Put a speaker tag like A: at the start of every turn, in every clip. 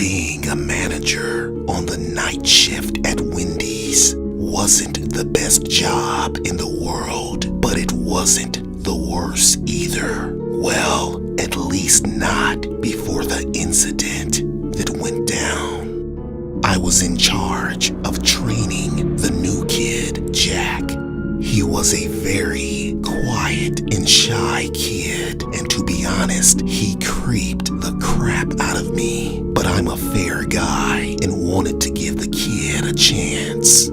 A: Being a manager on the night shift at Wendy's wasn't the best job in the world, but it wasn't the worst either. Well, at least not before the incident that went down. I was in charge of training the new kid, Jack. He was a very quiet and shy kid, and to be honest, he creeped the crap out of me. But I'm a fair guy and wanted to give the kid a chance.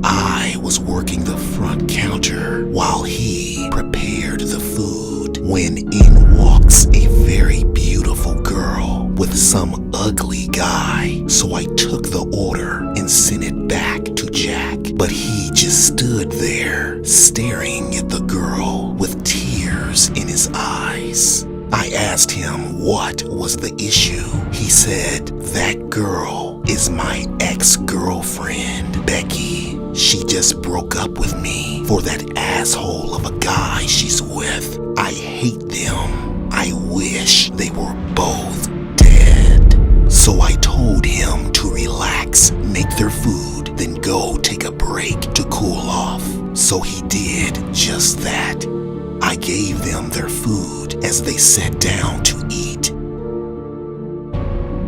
A: I was working the front counter while he prepared the food when in walks a very beautiful girl with some ugly guy. So I took the order and sent it back to Jack, but he just stood there staring at the girl with tears in his eyes. I asked him what was the issue. He said, "That girl is my ex-girlfriend, Becky. She just broke up with me for that asshole of a guy she's with. I hate them. I wish they were both dead." So I told him to relax, make their food, then go take a break to cool off. So he did just that. I gave them their food as they sat down to eat.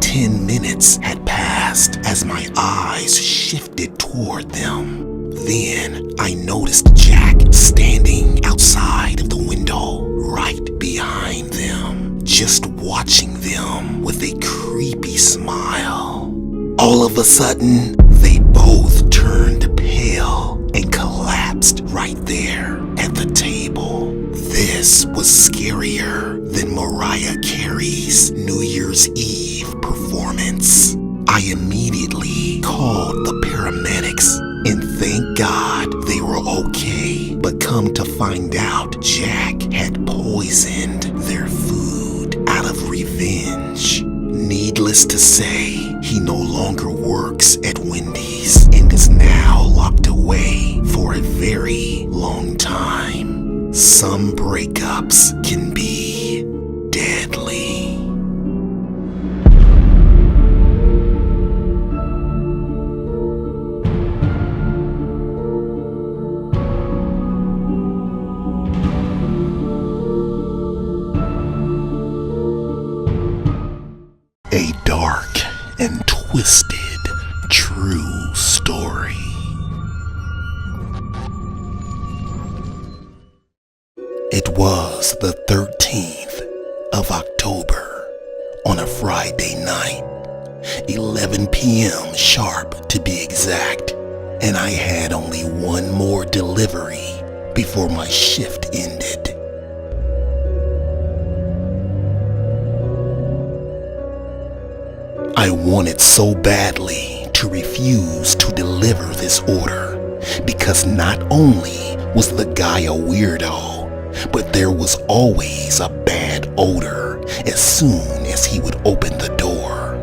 A: 10 minutes had passed as my eyes shifted toward them. Then I noticed Jack standing outside of the window right behind them, just watching them with a creepy smile. All of a sudden, they both turned pale and collapsed right there at the table. This was scarier than Mariah Carey's New Year's Eve performance. I immediately called the paramedics, and thank God they were okay. But come to find out, Jack had poisoned their food out of revenge. Needless to say, he no longer works at Wendy's and is now locked away for a very long time. Some breakups can be deadly. A dark and twisted true story. It was the 13th of October on a Friday night, 11 p.m. sharp to be exact, and I had only one more delivery before my shift ended. I wanted so badly to refuse to deliver this order because not only was the guy a weirdo, but there was always a bad odor as soon as he would open the door.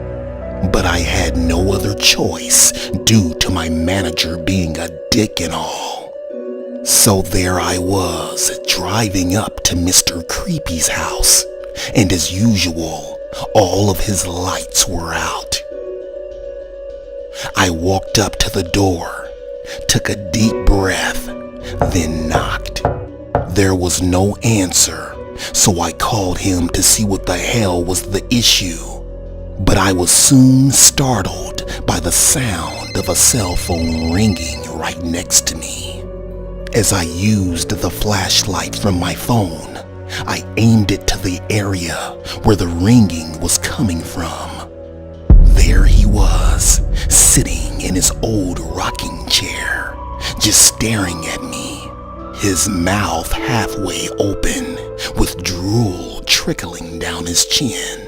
A: But I had no other choice due to my manager being a dick and all. So there I was, driving up to Mr. Creepy's house, and as usual, all of his lights were out. I walked up to the door, took a deep breath, then knocked. There was no answer, so I called him to see what the hell was the issue. But I was soon startled by the sound of a cell phone ringing right next to me. As I used the flashlight from my phone, I aimed it to the area where the ringing was coming from. There he was, sitting in his old rocking chair, just staring at me, his mouth halfway open, with drool trickling down his chin.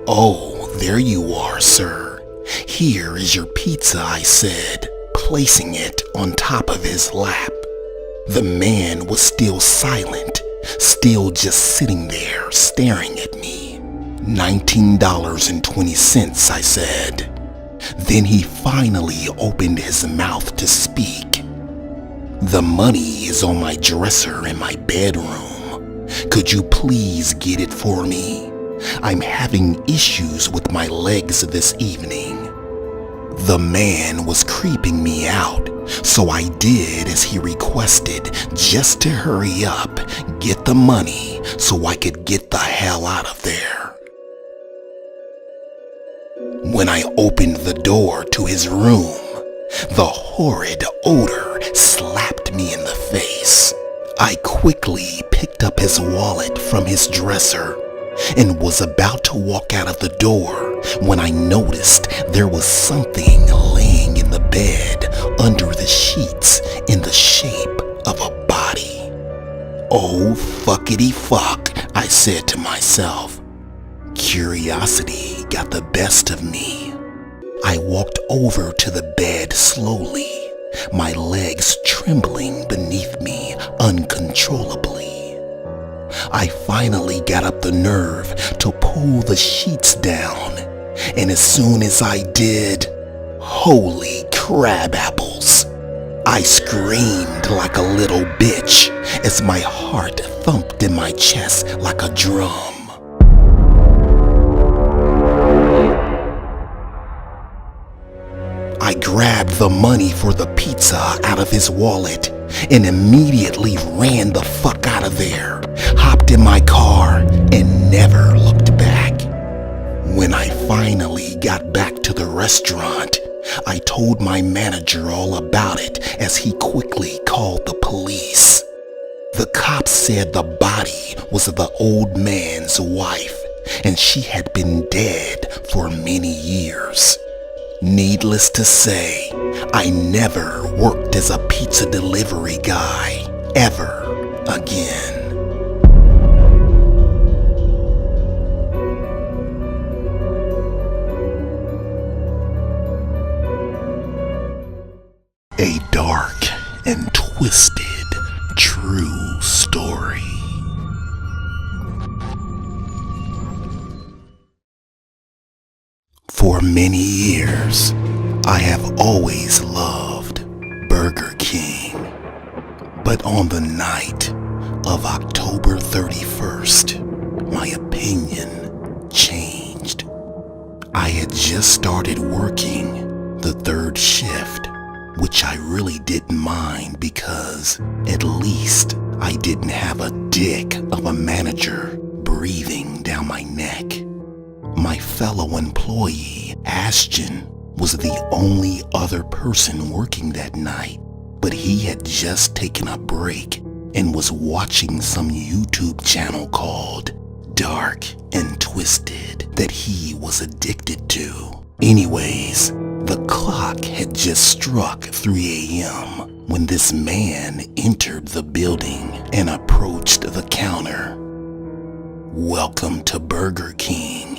A: "Oh, there you are, sir. Here is your pizza," I said, placing it on top of his lap. The man was still silent, still just sitting there staring at me. $19.20, I said. Then he finally opened his mouth to speak. "The money is on my dresser in my bedroom. Could you please get it for me? I'm having issues with my legs this evening. The man was creeping me out, so I did as he requested, just to hurry up, get the money so I could get the hell out of there. When I opened the door to his room, the horrid odor slapped me in the face. I quickly picked up his wallet from his dresser and was about to walk out of the door when I noticed there was something laying in the bed under the sheets in the shape of a body. Oh, fuckity fuck, I said to myself. Curiosity got the best of me. I walked over to the bed slowly, my legs trembling beneath me uncontrollably. I finally got up the nerve to pull the sheets down, and as soon as I did, holy crab apples! I screamed like a little bitch as my heart thumped in my chest like a drum. I grabbed the money for the pizza out of his wallet and immediately ran the fuck out of there, hopped in my car, and never looked back. When I finally got back to the restaurant, I told my manager all about it as he quickly called the police. The cops said the body was the old man's wife, and she had been dead for many years. Needless to say, I never worked as a pizza delivery guy ever again. A dark and twisted true story. For many years, I have always loved Burger King. But on the night of October 31st, my opinion changed. I had just started working the third shift, which I really didn't mind because at least I didn't have a dick of a manager breathing down my neck. My fellow employee, Ashton, was the only other person working that night, but he had just taken a break and was watching some YouTube channel called Dark and Twisted that he was addicted to. Anyways, the clock had just struck 3 a.m. when this man entered the building and approached the counter. "Welcome to Burger King.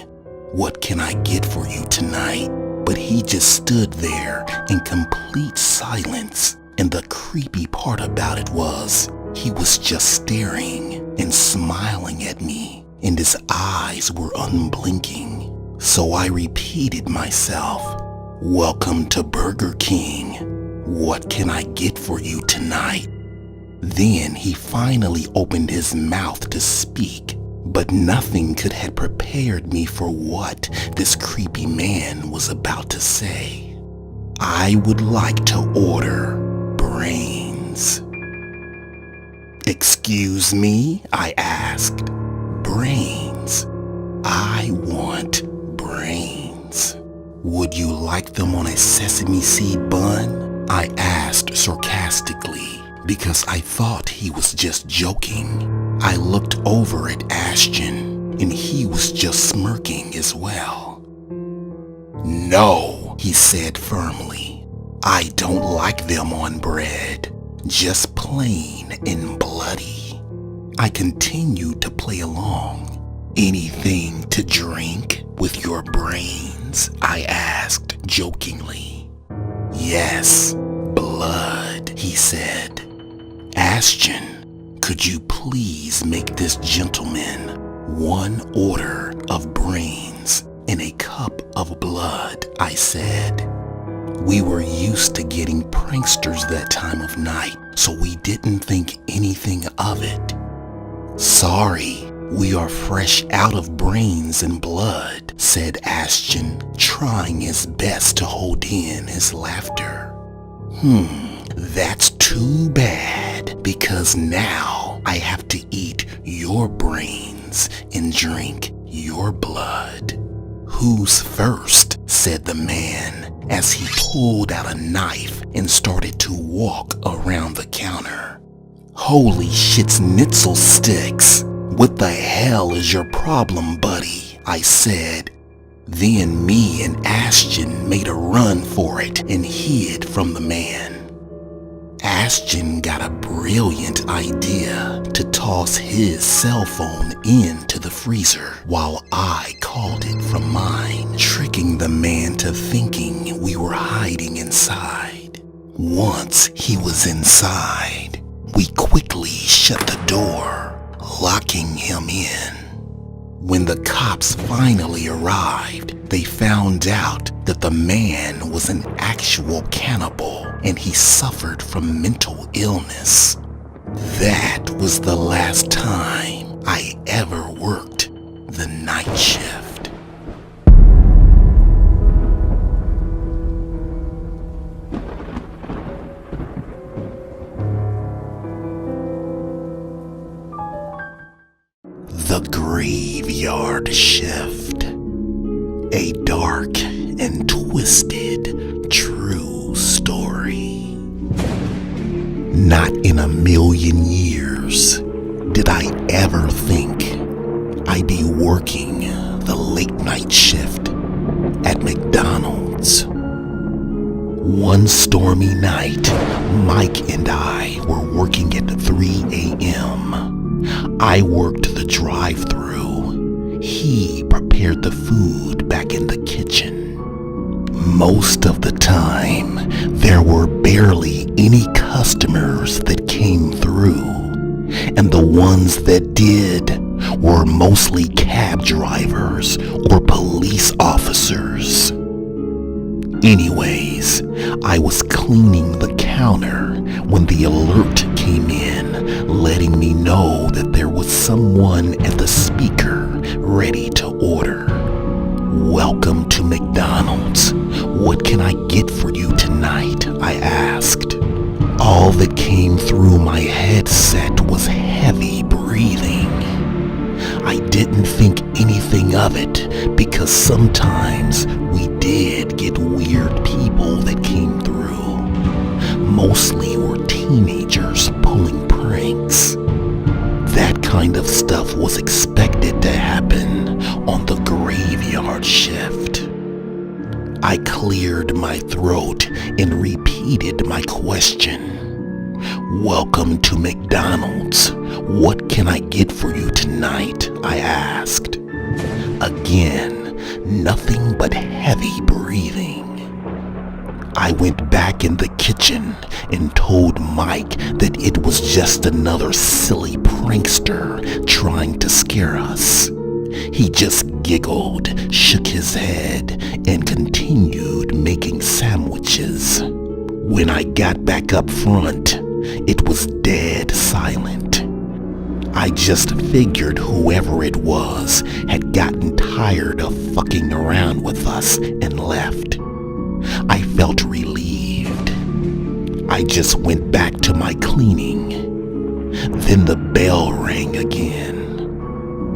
A: What can I get for you tonight?" But he just stood there in complete silence, and the creepy part about it was he was just staring and smiling at me, and his eyes were unblinking. So I repeated myself, "Welcome to Burger King. What can I get for you tonight?" Then he finally opened his mouth to speak, but nothing could have prepared me for what this creepy man was about to say. "I would like to order brains." "Excuse me?" I asked. "Brains? I want brains. Would you like them on a sesame seed bun?" I asked sarcastically because I thought he was just joking. I looked over at Ashton, and he was just smirking as well. "No," he said firmly. "I don't like them on bread, just plain and bloody." I continued to play along. "Anything to drink with your brains?" I asked jokingly. "Yes, blood," he said. "Ashton, could you please make this gentleman one order of brains and a cup of blood?" I said. We were used to getting pranksters that time of night, so we didn't think anything of it. "Sorry, "We are fresh out of brains and blood," said Ashton, trying his best to hold in his laughter. That's too bad, because now I have to eat your brains and drink your blood." "Who's first?" said the man as he pulled out a knife and started to walk around the counter. "Holy schnitzel sticks! What the hell is your problem, buddy?" I said. Then me and Ashton made a run for it and hid from the man. Ashton got a brilliant idea to toss his cell phone into the freezer while I called it from mine, tricking the man to thinking we were hiding inside. Once he was inside, we quickly shut the door, locking him in. When the cops finally arrived, they found out that the man was an actual cannibal and he suffered from mental illness. That was the last time I ever worked the night shift. The Graveyard Shift. A dark and twisted true story. Not in a million years did I ever think I'd be working the late night shift at McDonald's. One stormy night, Mike and I were working at 3 a.m. I worked the drive-thru. He prepared the food back in the kitchen. Most of the time, there were barely any customers that came through, and the ones that did were mostly cab drivers or police officers. Anyways, I was cleaning the counter when the alert came in, letting me know that there was someone at the speaker ready to order. "Welcome to McDonald's. What can I get for you tonight?" I asked. All that came through my headset was heavy breathing. I didn't think anything of it because sometimes we did get weird people that came through. Mostly were teenagers pulling pranks. That kind of stuff was expected to happen on the graveyard shift. I cleared my throat and repeated my question. "Welcome to McDonald's. What can I get for you tonight?" I asked. Again, nothing but heavy breathing. I went back in the kitchen and told Mike that it was just another silly prankster trying to scare us. He just giggled, shook his head, and continued making sandwiches. When I got back up front, it was dead silent. I just figured whoever it was had gotten tired of fucking around with us and left. I felt relieved. I just went back to my cleaning. Then the bell rang again.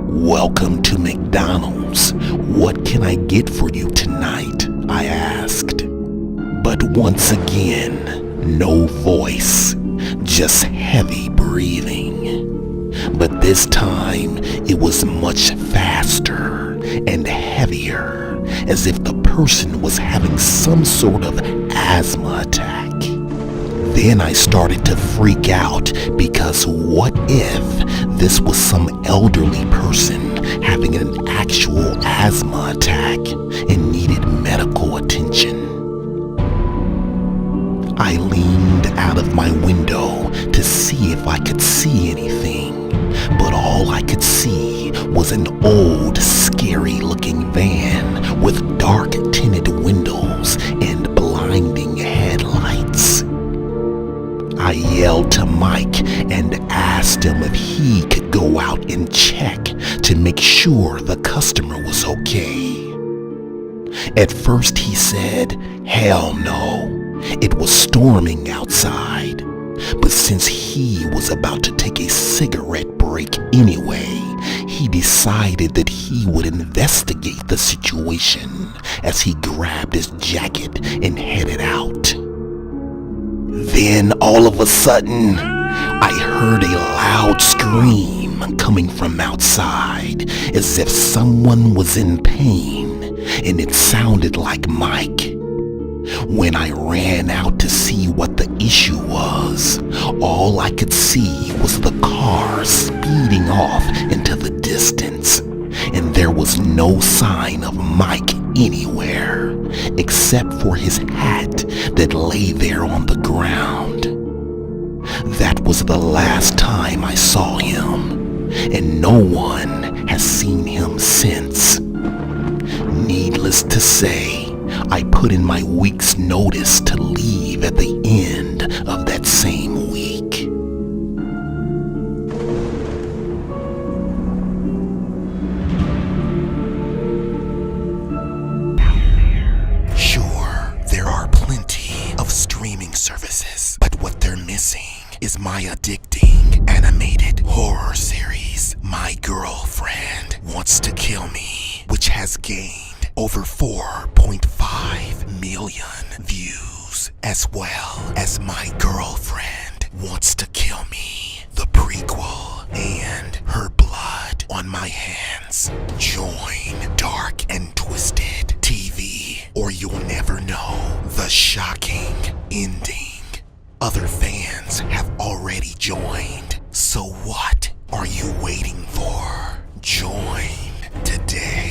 A: "Welcome to McDonald's. What can I get for you tonight?" I asked. But once again, no voice, just heavy breathing. But this time, it was much faster and heavier, as if the person was having some sort of asthma attack. Then I started to freak out because what if this was some elderly person having an actual asthma attack and needed medical attention? I leaned out of my window to see if I could see anything, but all I could see was an old, scary-looking van with dark tinted windows and blinding headlights. I yelled to Mike and asked him if he could go out and check At first he said, hell no, it was storming outside. But since he was about to take a cigarette break anyway, he decided that he would investigate the situation as he grabbed his jacket and headed out. Then all of a sudden, I heard a loud scream coming from outside as if someone was in pain, and it sounded like Mike. When I ran out to see what the issue was, all I could see was the car speeding off into the distance, and there was no sign of Mike anywhere, except for his hat that lay there on the ground. That was the last time I saw him, and no one has seen him since. Needless to say, I put in my week's notice to leave at the end of that same week. Sure, there are plenty of streaming services, but what they're missing is my addicting animated horror series, My Girlfriend Wants to Kill Me, which has gained over 4.5 million views, as well as My Girlfriend Wants to Kill Me, the prequel, and Her Blood on My Hands. Join Dark and Twisted TV, or you'll never know the shocking ending. Other fans have already joined, so what are you waiting for? Join today.